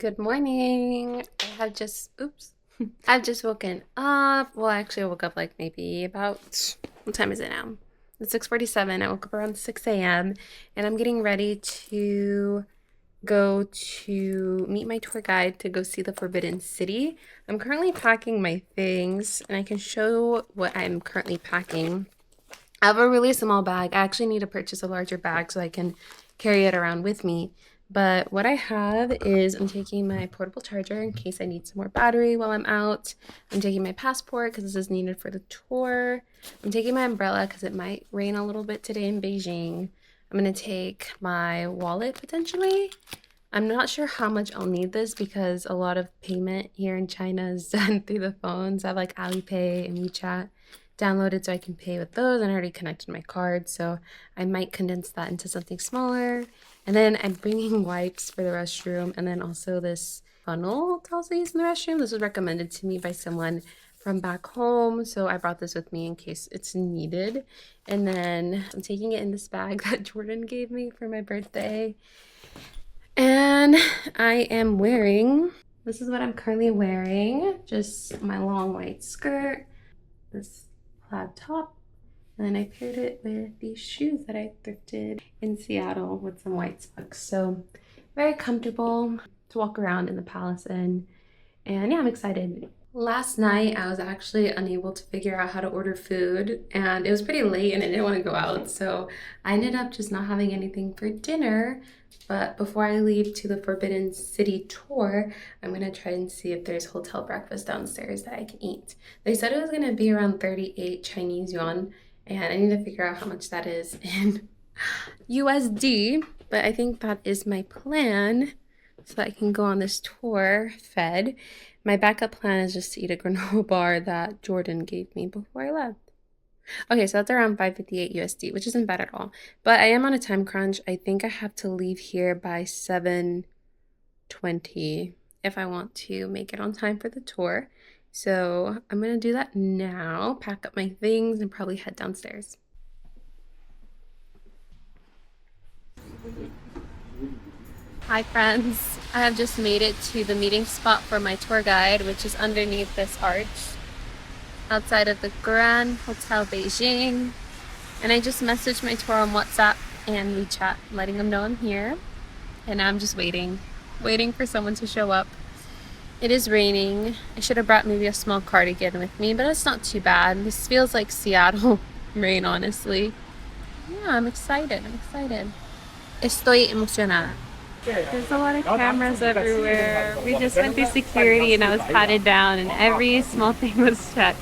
Good morning. I've just woken up. Well, actually, I woke up like maybe about, what time is it now? It's 6:47. I woke up around 6 a.m. and I'm getting ready to go to meet my tour guide to go see the Forbidden City. I'm currently packing my things and I can show what I'm currently packing. I have a really small bag. I actually need to purchase a larger bag so I can carry it around with me. But what I have is I'm taking my portable charger in case I need some more battery while I'm out. I'm taking my passport because this is needed for the tour. I'm taking my umbrella because it might rain a little bit today in Beijing. I'm going to take my wallet potentially. I'm not sure how much I'll need this because a lot of payment here in China is done through the phones. I have like Alipay and WeChat downloaded so I can pay with those, and I already connected my card, so I might condense that into something smaller. And then I'm bringing wipes for the restroom, and then also this funnel to also use in the restroom. This was recommended to me by someone from back home, so I brought this with me in case it's needed. And then I'm taking it in this bag that Jordan gave me for my birthday. And this is what I'm currently wearing, just my long white skirt, this plaid top, and then I paired it with these shoes that I thrifted in Seattle with some white socks. So very comfortable to walk around in the palace in, and yeah, I'm excited. Last night I was actually unable to figure out how to order food, and it was pretty late and I didn't want to go out, so I ended up just not having anything for dinner. But before I leave to the Forbidden City tour, I'm gonna try and see if there's hotel breakfast downstairs that I can eat. They said it was gonna be around 38 Chinese yuan, and I need to figure out how much that is in USD, but I think that is my plan so that I can go on this tour fed. My backup plan is just to eat a granola bar that Jordan gave me before I left. Okay, so that's around 558 USD, which isn't bad at all. But I am on a time crunch. I think I have to leave here by 7:20 if I want to make it on time for the tour. So I'm going to do that now, pack up my things, and probably head downstairs. Hi friends, I have just made it to the meeting spot for my tour guide, which is underneath this arch outside of the Grand Hotel Beijing. And I just messaged my tour on WhatsApp and WeChat, letting them know I'm here. And now I'm just waiting for someone to show up. It is raining. I should have brought maybe a small cardigan with me, but it's not too bad. This feels like Seattle rain, honestly. Yeah, I'm excited. Estoy emocionada. There's a lot of cameras everywhere. We just went through security and I was patted down and every small thing was checked.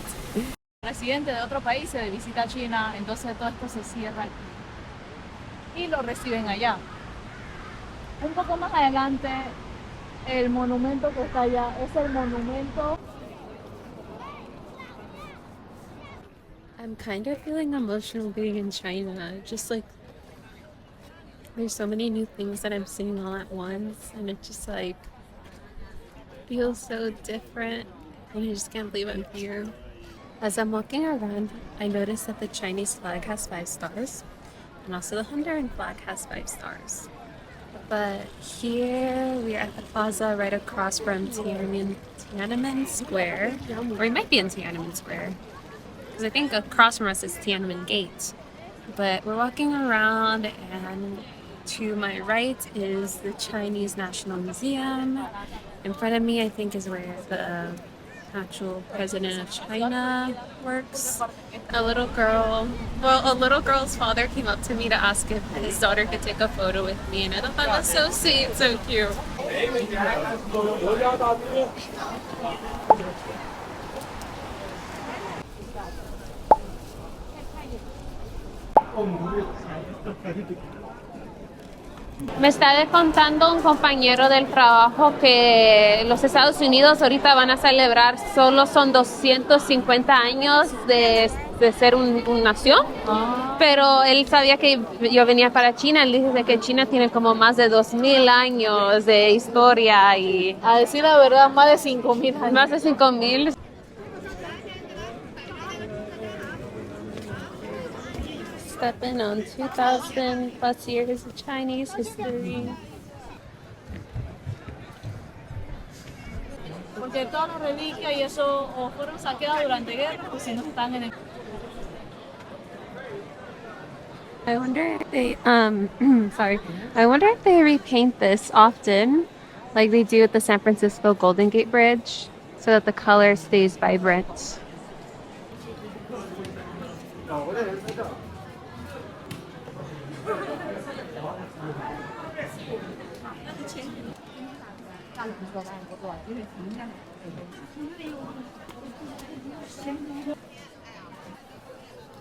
Residente de otro país se visita China, entonces todo esto se cierra aquí y lo reciben allá. Un poco más adelante, el monumento que está allá es el monumento. I'm kind of feeling emotional being in China. Just like, there's so many new things that I'm seeing all at once, and it just like feels so different, and I just can't believe I'm here. As I'm walking around, I noticed that the Chinese flag has 5 stars, and also the Honduran flag has 5 stars. But here we are at the plaza right across from Tiananmen Square, or we might be in Tiananmen Square, because I think across from us is Tiananmen Gate. But we're walking around, and to my right is the Chinese National Museum. In front of me, I think, is where the actual president of China works. A little girl's father came up to me to ask if his daughter could take a photo with me, and I thought that was so sweet, so cute. Me está contando un compañero del trabajo que los Estados Unidos ahorita van a celebrar, solo son 250 años de ser una nación, pero él sabía que yo venía para China. Él dice que China tiene como más de 2000 años de historia y, A decir la verdad, más de 5000 años. más de 5000. Stepping on 2000 plus years of Chinese history. Porque todas las reliquias y eso o fueron saqueadas durante guerra o si no están en el... I wonder if they sorry. I wonder if they repaint this often, like they do at the San Francisco Golden Gate Bridge, so that the color stays vibrant.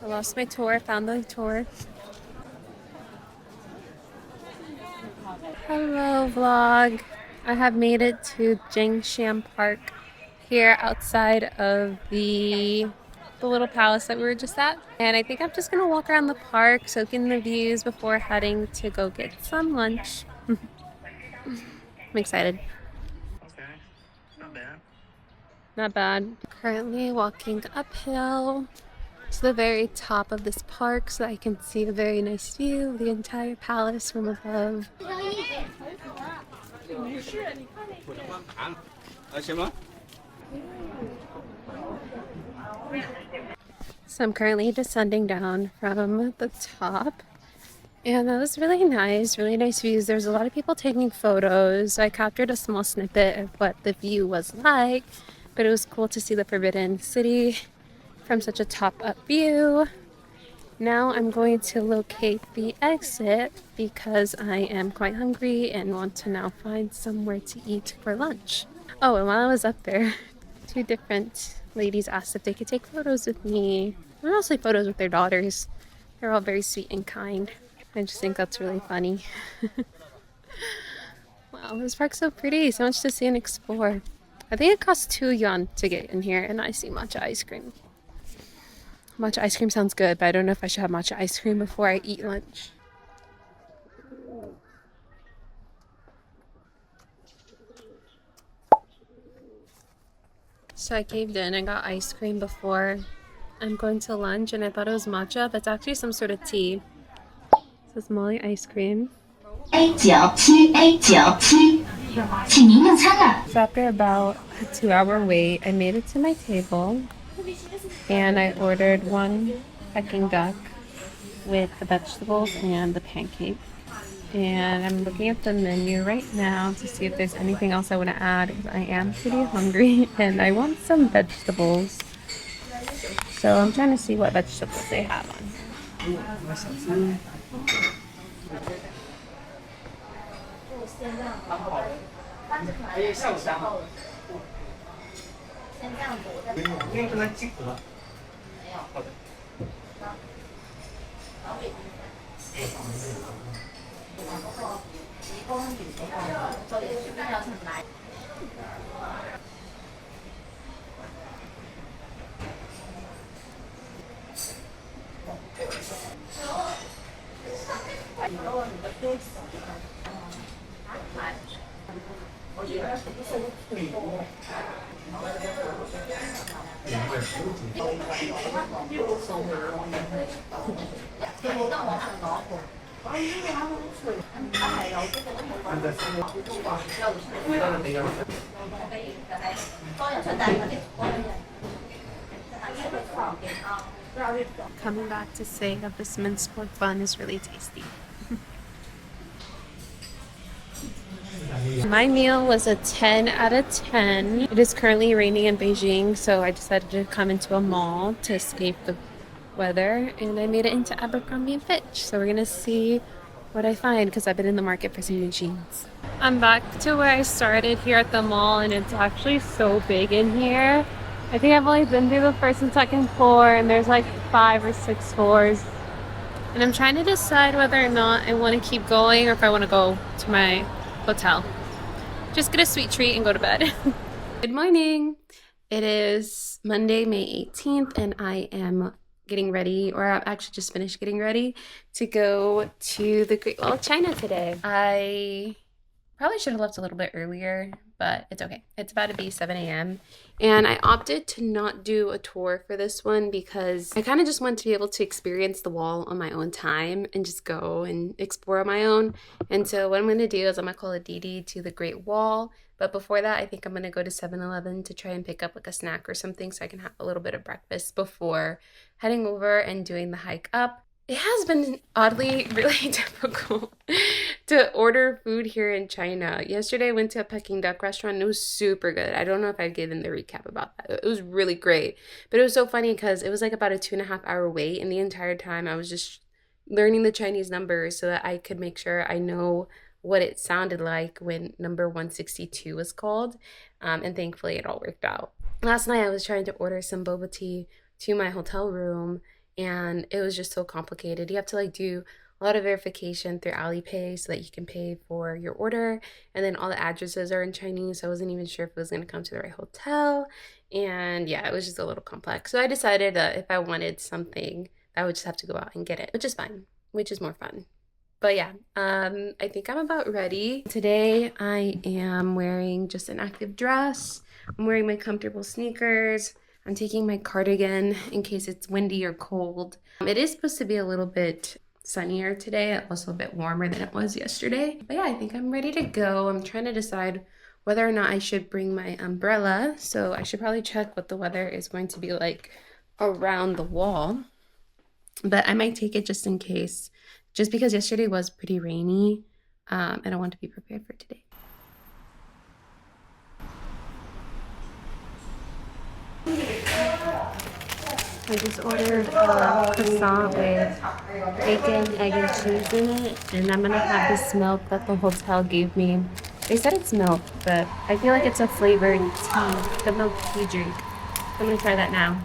I lost my tour, found the tour. Hello vlog. I have made it to Jingshan Park here outside of the little palace that we were just at. And I think I'm just gonna walk around the park, soak in the views before heading to go get some lunch. I'm excited. Okay, not bad. Not bad. Currently walking uphill to the very top of this park so I can see a very nice view of the entire palace from above. So I'm currently descending down from the top, and that was really nice views. There's a lot of people taking photos. I captured a small snippet of what the view was like, but it was cool to see the Forbidden City from such a top-up view. Now I'm going to locate the exit because I am quite hungry and want to now find somewhere to eat for lunch. Oh, and while I was up there, two different ladies asked if they could take photos with me. Mostly photos with their daughters. They're all very sweet and kind. I just think that's really funny. Wow, this park's so pretty. So much to see and explore. I think it costs 2 yuan to get in here, and I see matcha ice cream. Matcha ice cream sounds good, but I don't know if I should have matcha ice cream before I eat lunch. So I caved in and got ice cream before I'm going to lunch, and I thought it was matcha, but it's actually some sort of tea. This is Molly ice cream. So after about a 2-hour wait, I made it to my table, and I ordered one Peking duck with the vegetables and the pancake. And I'm looking at the menu right now to see if there's anything else I want to add, because I am pretty hungry and I want some vegetables. So I'm trying to see what vegetables they have on. Coming back to say that this minced pork bun is really tasty. My meal was a 10 out of 10. It is currently raining in Beijing, so I decided to come into a mall to escape the weather, and I made it into Abercrombie & Fitch. So we're gonna see what I find, because I've been in the market for some new jeans. I'm back to where I started here at the mall, and it's actually so big in here. I think I've only been through the first and second floor, and there's like 5 or 6 floors. And I'm trying to decide whether or not I want to keep going or if I want to go to my hotel. Just get a sweet treat and go to bed. Good morning. It is Monday, May 18th, and I am getting ready, or I've actually just finished getting ready to go to the Great Wall of China today. I probably should have left a little bit earlier, but it's okay. It's about to be 7 a.m. And I opted to not do a tour for this one because I kind of just want to be able to experience the wall on my own time and just go and explore on my own. And so what I'm going to do is I'm going to call a Didi to the Great Wall. But before that, I think I'm going to go to 7-Eleven to try and pick up like a snack or something so I can have a little bit of breakfast before heading over and doing the hike up. It has been oddly really difficult to order food here in China. Yesterday I went to a Peking duck restaurant and it was super good. I don't know if I've given the recap about that. It was really great. But it was so funny because it was like about a 2.5 hour wait, and the entire time I was just learning the Chinese numbers so that I could make sure I know what it sounded like when number 162 was called. And thankfully it all worked out. Last night I was trying to order some boba tea to my hotel room, and it was just so complicated. You have to like do a lot of verification through Alipay so that you can pay for your order. And then all the addresses are in Chinese, so I wasn't even sure if it was going to come to the right hotel. And yeah, it was just a little complex. So I decided that if I wanted something, I would just have to go out and get it, which is fine, which is more fun. But yeah, I think I'm about ready. Today I am wearing just an active dress. I'm wearing my comfortable sneakers. I'm taking my cardigan in case it's windy or cold. It is supposed to be a little bit sunnier today, also a bit warmer than it was yesterday. But yeah, I think I'm ready to go. I'm trying to decide whether or not I should bring my umbrella. So I should probably check what the weather is going to be like around the wall. But I might take it just in case, just because yesterday was pretty rainy, and I want to be prepared for today. I just ordered a croissant with bacon, egg, and cheese in it, and I'm gonna have this milk that the hotel gave me. They said it's milk, but I feel like it's a flavored tea, the milk tea drink. I'm gonna try that now.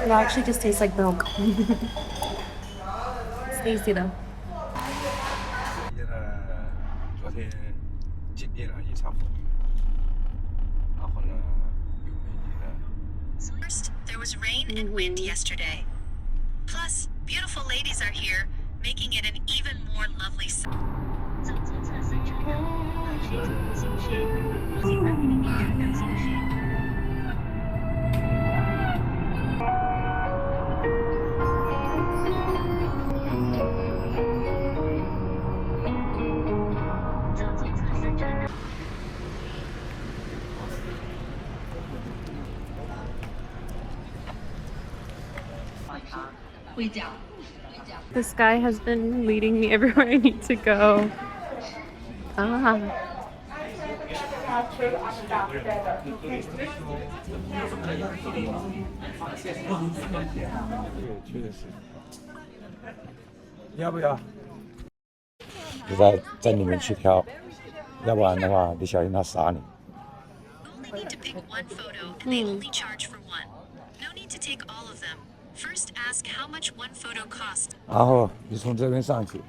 It actually just tastes like milk. It's tasty though. First, there was rain and wind yesterday. Plus, beautiful ladies are here, making it an even more lovely sight. 回家。 This guy has been leading me everywhere I need to go. Ah. You only need to pick one photo, and they only charge for one. No need to take all of them. First, ask how much one photo costs. 然后你从这边上去，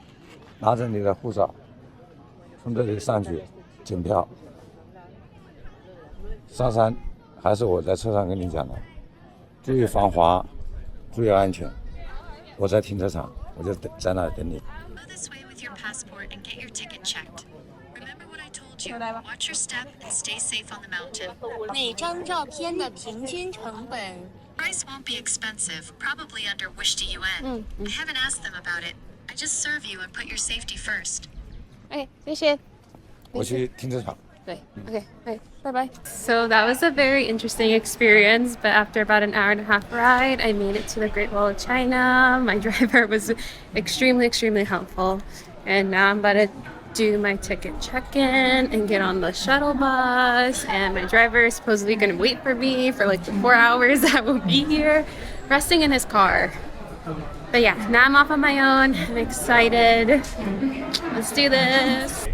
拿着你的护照，从这里上去检票。上山还是我在车上跟你讲的，注意防滑，注意安全。我在停车场，我就在那里等你。 Go this way with your passport and get your ticket checked. Remember what I told you. Watch your step and stay safe on the mountain. 每张照片的平均成本 Price won't be expensive, probably under wish to UN. I haven't asked them about it. I just serve you and put your safety first. Okay, 谢谢。我去停车场。 Okay, bye-bye. So that was a very interesting experience, but after about an hour and a half ride, I made it to the Great Wall of China. My driver was extremely helpful. And now I'm about to do my ticket check-in and get on the shuttle bus. And my driver is supposedly going to wait for me for like the 4 hours that I will be here, resting in his car. But yeah, now I'm off on my own. I'm excited. Let's do this.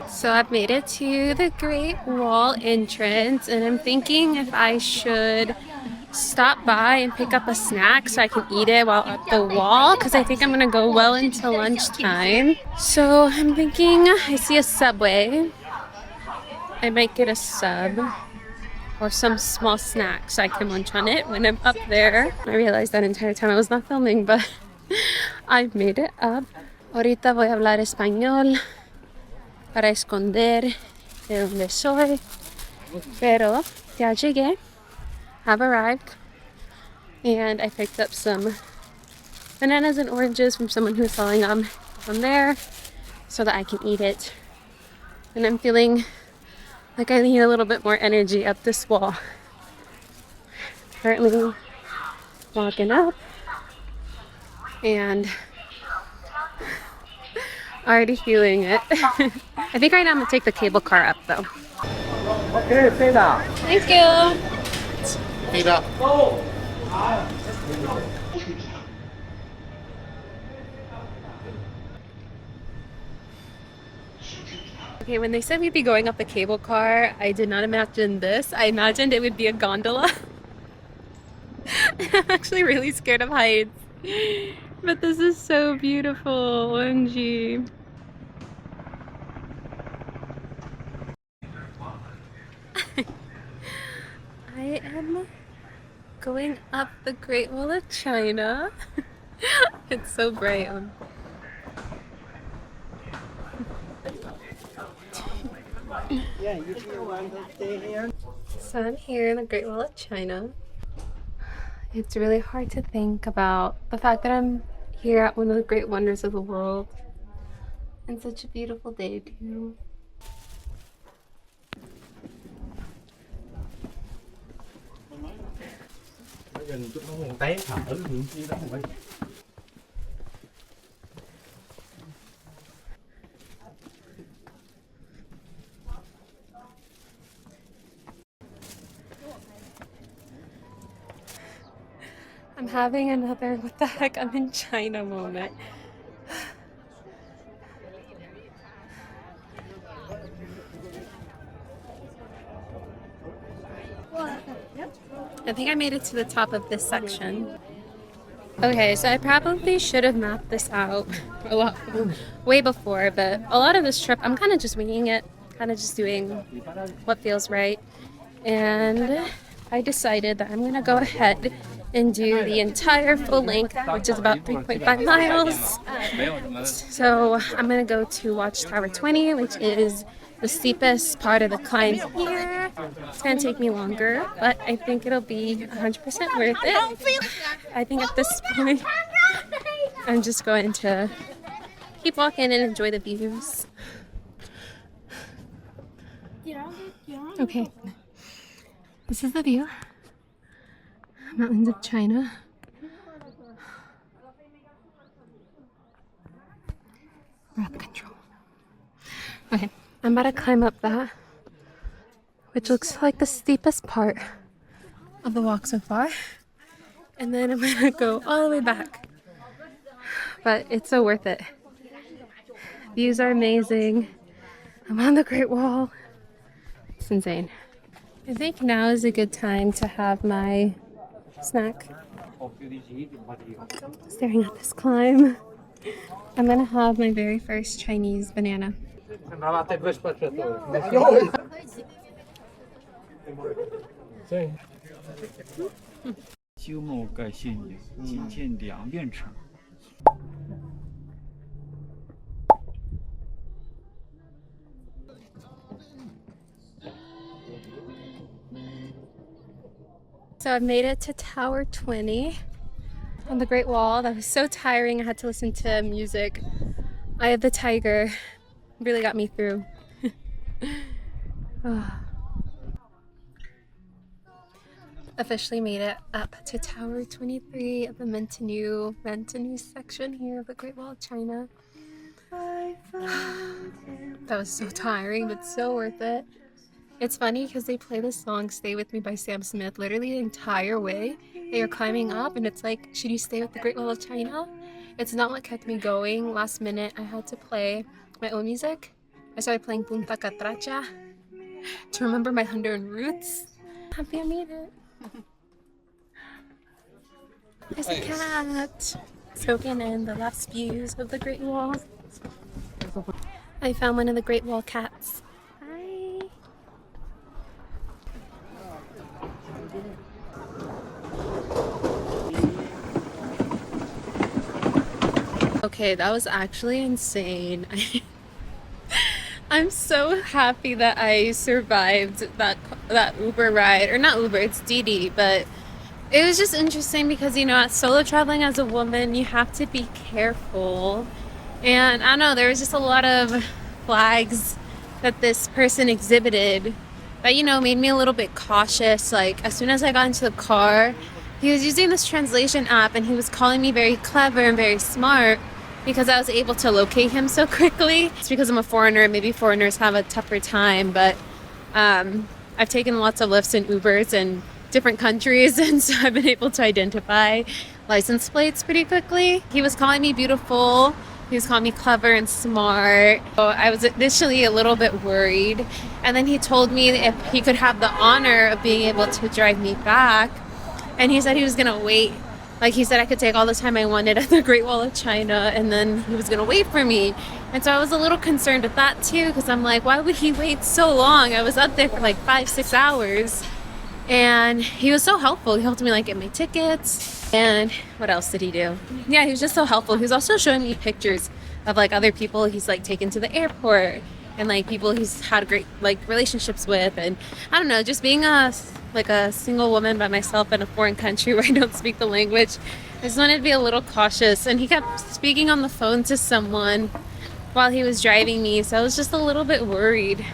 So I've made it to the Great Wall entrance, and I'm thinking if I should stop by and pick up a snack so I can eat it while at the wall, because I think I'm gonna go well into lunchtime. So I'm thinking I see a Subway. I might get a sub. or some small snack so I can munch on it when I'm up there. I realized that entire time I was not filming, but I've made it up. Ahorita voy a hablar español para esconder de donde soy. Pero ya llegué. Have arrived. And I picked up some bananas and oranges from someone who's selling them from there so that I can eat it. And I'm feeling like I need a little bit more energy up this wall. Currently walking up and already feeling it. I think right now I'm gonna take the cable car up though. Okay, say that. Thank you. Hey, that. Okay, when they said we'd be going up the cable car, I did not imagine this. I imagined it would be a gondola. I'm actually really scared of heights. But this is so beautiful, OMG. I am going up the Great Wall of China. It's so bright. So I'm here in the Great Wall of China. It's really hard to think about the fact that I'm here at one of the great wonders of the world. And such a beautiful day too. I'm having another what the heck, I'm in China moment. I think I made it to the top of this section. Okay, so I probably should have mapped this out a lot way before, but a lot of this trip I'm kind of just winging it, kind of just doing what feels right. And I decided that I'm gonna go ahead and do the entire full length, which is about 3.5 miles. So I'm gonna go to Watchtower 20, which is the steepest part of the climb here. It's gonna take me longer, but I think it'll be 100% worth it. I think at this point, I'm just going to keep walking and enjoy the views. Okay, this is the view. Mountains of China. Breath control. Okay, I'm about to climb up that, which looks like the steepest part of the walk so far. And then I'm gonna go all the way back. But it's so worth it. Views are amazing. I'm on the Great Wall. It's insane. I think now is a good time to have my snack. Staring at this climb. I'm gonna have my very first Chinese banana. 鸠摩盖县里仅见两面城。 So I made it to Tower 20 on the Great Wall. That was so tiring. I had to listen to music. Eye of the Tiger really got me through. Officially made it up to Tower 23 of the Mentanu section here of the Great Wall of China. That was so tiring, but so worth it. It's funny because they play the song Stay With Me by Sam Smith literally the entire way that you're climbing up, and it's like, should you stay with the Great Wall of China? It's not what kept me going. Last minute, I had to play my own music. I started playing Punta Catracha to remember my Honduran roots. Happy I made it. There's a cat. Soaking in the last views of the Great Wall. I found one of the Great Wall cats. Hi. Okay, that was actually insane. I'm so happy that I survived that Uber ride, or not Uber, it's Didi, but it was just interesting because, you know, at solo traveling as a woman, you have to be careful. And I don't know, there was just a lot of flags that this person exhibited that, you know, made me a little bit cautious. Like, as soon as I got into the car, he was using this translation app and he was calling me very clever and very smart because I was able to locate him so quickly. It's because I'm a foreigner. Maybe foreigners have a tougher time, but I've taken lots of Lyfts and Ubers in different countries, and so I've been able to identify license plates pretty quickly. He was calling me beautiful. He was calling me clever and smart. So I was initially a little bit worried, and then he told me if he could have the honor of being able to drive me back, and he said he was gonna wait. Like, he said I could take all the time I wanted at the Great Wall of China, and then he was gonna wait for me. And so I was a little concerned with that too, because I'm like, why would he wait so long? I was up there for like 5-6 hours. And he was so helpful. He helped me like get my tickets. And what else did he do? Yeah, he was just so helpful. He was also showing me pictures of like other people he's like taken to the airport, and like people he's had great like relationships with. And I don't know, just being a single woman by myself in a foreign country where I don't speak the language, I just wanted to be a little cautious. And he kept speaking on the phone to someone while he was driving me, so I was just a little bit worried.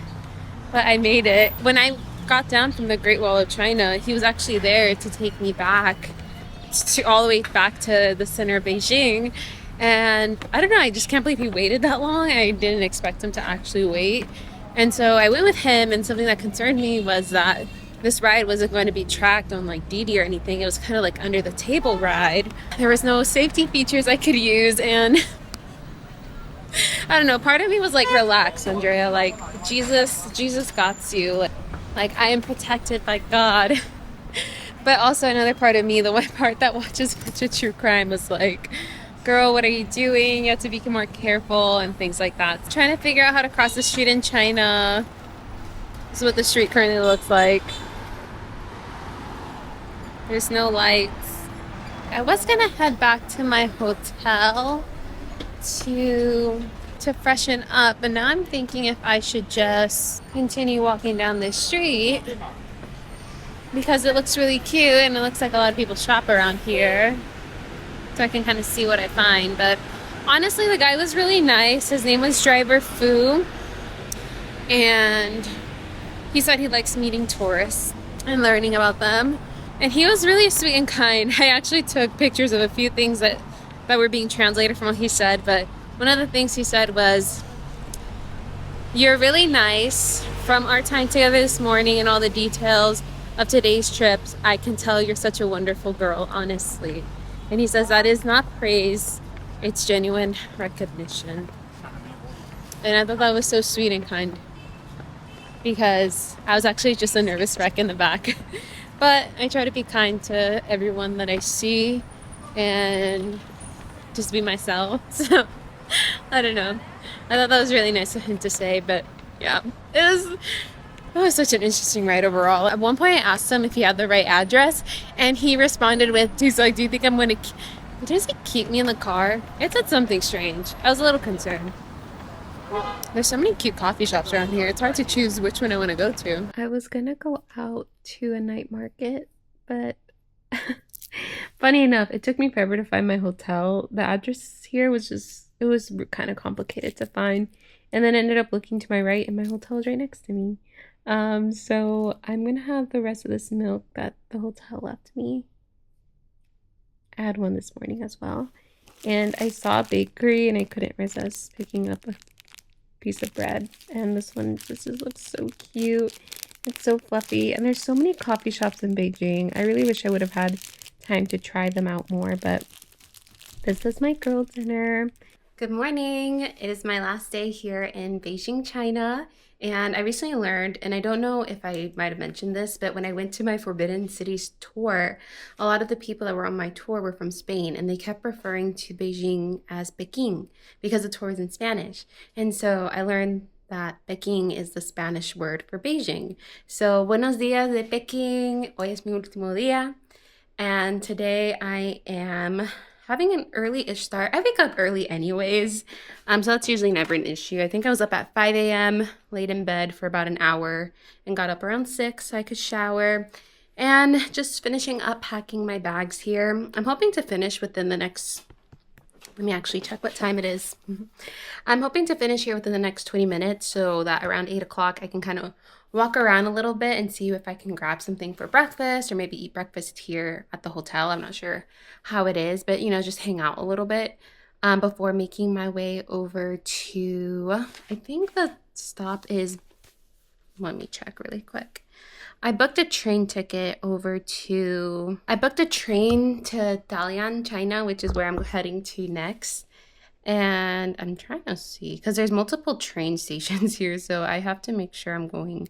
But I made it. When I got down from the Great Wall of China, he was actually there to take me back to all the way back to the center of Beijing. And I don't know, I just can't believe he waited that long. I didn't expect him to actually wait. And so I went with him, and something that concerned me was that this ride wasn't going to be tracked on like Didi or anything. It was kind of like under the table ride. There was no safety features I could use, and I don't know, part of me was like, relax, Andrea, like Jesus got you. Like, I am protected by God. But also another part of me, the one part that watches much of true crime, was like, girl, what are you doing? You have to be more careful and things like that. Trying to figure out how to cross the street in China. This is what the street currently looks like. There's no lights. I was gonna head back to my hotel to freshen up, but now I'm thinking if I should just continue walking down this street because it looks really cute and it looks like a lot of people shop around here, so I can kind of see what I find. But honestly, the guy was really nice. His name was Driver Fu, and he said he likes meeting tourists and learning about them, and he was really sweet and kind. I actually took pictures of a few things that were being translated from what he said, but one of the things he said was, "You're really nice. From our time together this morning and all the details of today's trips, I can tell you're such a wonderful girl, honestly." And he says that is not praise, it's genuine recognition. And I thought that was so sweet and kind, because I was actually just a nervous wreck in the back. But I try to be kind to everyone that I see and just be myself. So I don't know. I thought that was really nice of him to say, but yeah, it was such an interesting ride overall. At one point I asked him if he had the right address, and he responded with, he's like, "Do you think I'm going to, does he keep me in the car?" It said something strange. I was a little concerned. There's so many cute coffee shops around here. It's hard to choose which one I want to go to. I was gonna go out to a night market, but funny enough, it took me forever to find my hotel. The address here was it was kind of complicated to find. And then I ended up looking to my right, and my hotel was right next to me. So I'm gonna have the rest of this milk that the hotel left me. I had one this morning as well. And I saw a bakery and I couldn't resist picking up a piece of bread. And this looks so cute. It's so fluffy. And there's so many coffee shops in Beijing. I really wish I would have had time to try them out more, but this is my girl dinner. Good morning. It is my last day here in Beijing, China. And I recently learned, and I don't know if I might have mentioned this, but when I went to my Forbidden Cities tour, a lot of the people that were on my tour were from Spain, and they kept referring to Beijing as Peking because the tour was in Spanish. And so I learned that Peking is the Spanish word for Beijing. So buenos dias de Peking. Hoy es mi último día. And today I am having an early-ish start. I wake up early anyways, so that's usually never an issue. I think I was up at 5 a.m., laid in bed for about an hour, and got up around 6 so I could shower. And just finishing up packing my bags here. I'm hoping to finish within the next, let me actually check what time it is. I'm hoping to finish here within the next 20 minutes so that around 8 o'clock I can kind of walk around a little bit and see if I can grab something for breakfast or maybe eat breakfast here at the hotel. I'm not sure how it is, but you know, just hang out a little bit before making my way over to, I think the stop is, let me check really quick. I booked a train ticket over to, I booked a train to Dalian, China, which is where I'm heading to next. And I'm trying to see, because there's multiple train stations here, so I have to make sure I'm going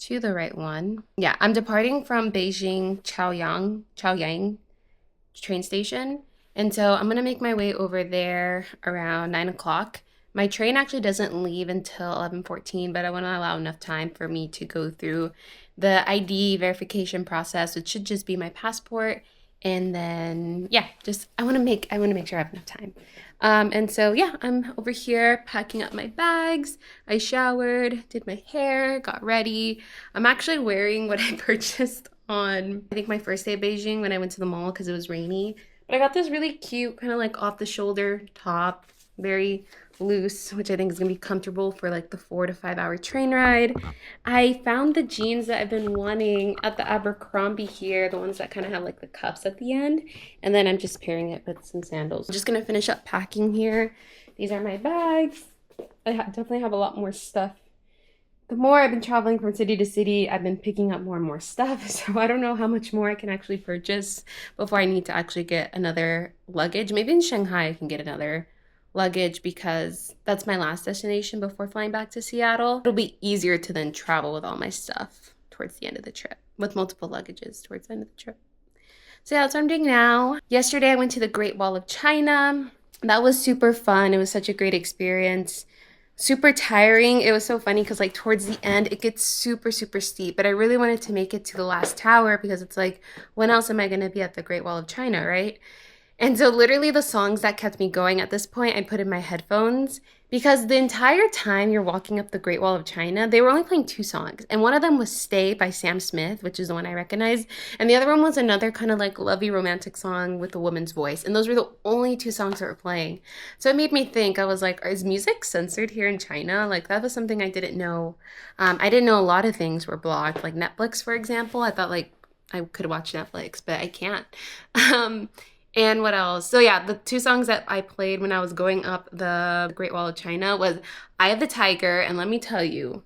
to the right one. Yeah, I'm departing from Beijing Chaoyang train station. And so I'm gonna make my way over there around 9 o'clock. My train actually doesn't leave until 11:14, but I want to allow enough time for me to go through the ID verification process, which should just be my passport. And then, yeah, just I want to make sure I have enough time. And so, yeah, I'm over here packing up my bags. I showered, did my hair, got ready. I'm actually wearing what I purchased on, I think, my first day of Beijing when I went to the mall because it was rainy. But I got this really cute kind of like off the shoulder top, very loose, which I think is gonna be comfortable for like the 4 to 5 hour train ride. I found the jeans that I've been wanting at the Abercrombie here, the ones that kind of have like the cuffs at the end, and then I'm just pairing it with some sandals. I'm just gonna finish up packing here. These are my bags. I definitely have a lot more stuff. The more I've been traveling from city to city, I've been picking up more and more stuff, so I don't know how much more I can actually purchase before I need to actually get another luggage. Maybe in Shanghai I can get another luggage because that's my last destination before flying back to Seattle. It'll be easier to then travel with all my stuff towards the end of the trip, with multiple luggages towards the end of the trip. So yeah, that's what I'm doing now. Yesterday I went to the Great Wall of China. That was super fun. It was such a great experience. Super tiring. It was so funny because like towards the end it gets super steep, but I really wanted to make it to the last tower because it's like, when else am I going to be at the Great Wall of China, right? And so literally the songs that kept me going at this point, I put in my headphones because the entire time you're walking up the Great Wall of China, they were only playing 2 songs. And one of them was Stay by Sam Smith, which is the one I recognize. And the other one was another kind of like lovey romantic song with a woman's voice. And those were the only 2 songs that were playing. So it made me think, I was like, is music censored here in China? Like that was something I didn't know. I didn't know a lot of things were blocked, like Netflix, for example. I thought like I could watch Netflix, but I can't. And what else? So yeah, the 2 songs that I played when I was going up the Great Wall of China was Eye of the Tiger, and let me tell you,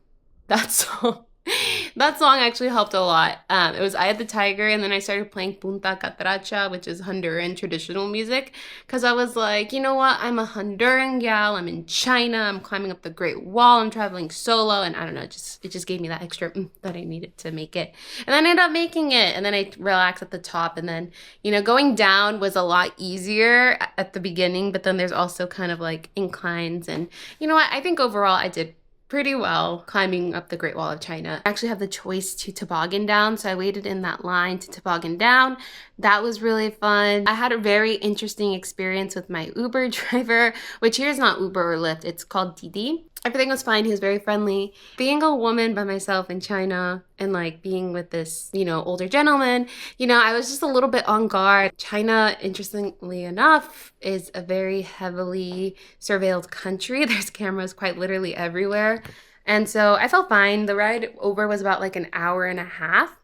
that song actually helped a lot. It was Eye of the Tiger, and then I started playing Punta Catracha, which is Honduran traditional music, because I was like, you know what, I'm a Honduran gal, I'm in China, I'm climbing up the Great Wall, I'm traveling solo, and I don't know, it just gave me that extra that I needed to make it. And then I ended up making it, and then I relaxed at the top, and then, you know, going down was a lot easier at the beginning, but then there's also kind of like inclines, and you know what, I think overall I did pretty well climbing up the Great Wall of China. I actually have the choice to toboggan down, so I waited in that line to toboggan down. That was really fun. I had a very interesting experience with my Uber driver, which here is not Uber or Lyft, it's called Didi. Everything was fine, he was very friendly. Being a woman by myself in China and like being with this, you know, older gentleman, you know, I was just a little bit on guard. China, interestingly enough, is a very heavily surveilled country. There's cameras quite literally everywhere. And so I felt fine. The ride over was about like an hour and a half.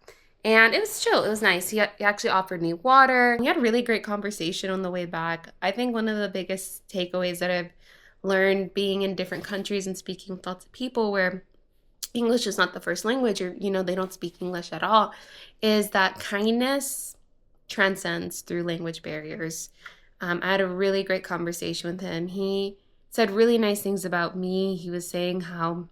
And it was chill. It was nice. He actually offered me water. We had a really great conversation on the way back. I think one of the biggest takeaways that I've learned being in different countries and speaking with lots of people where English is not the first language, or, you know, they don't speak English at all, is that kindness transcends through language barriers. I had a really great conversation with him. He said really nice things about me. He was saying how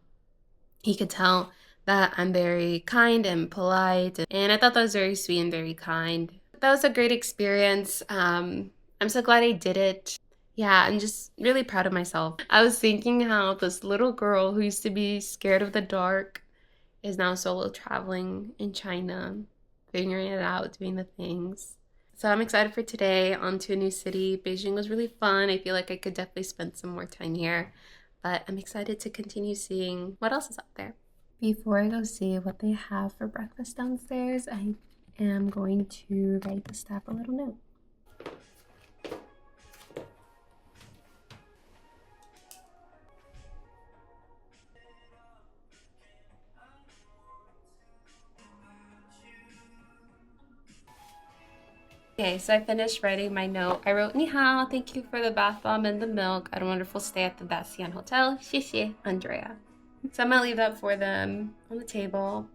he could tell that I'm very kind and polite, and I thought that was very sweet and very kind. That was a great experience. I'm so glad I did it. Yeah, I'm just really proud of myself. I was thinking how this little girl who used to be scared of the dark is now solo traveling in China, figuring it out, doing the things. So I'm excited for today, on to a new city. Beijing was really fun. I feel like I could definitely spend some more time here, but I'm excited to continue seeing what else is out there. Before I go see what they have for breakfast downstairs, I am going to write the staff a little note. Okay, so I finished writing my note. I wrote, 你好, thank you for the bath bomb and the milk. I had a wonderful stay at the Dalian Hotel. 谢谢, Andrea. So I'm gonna leave that for them on the table.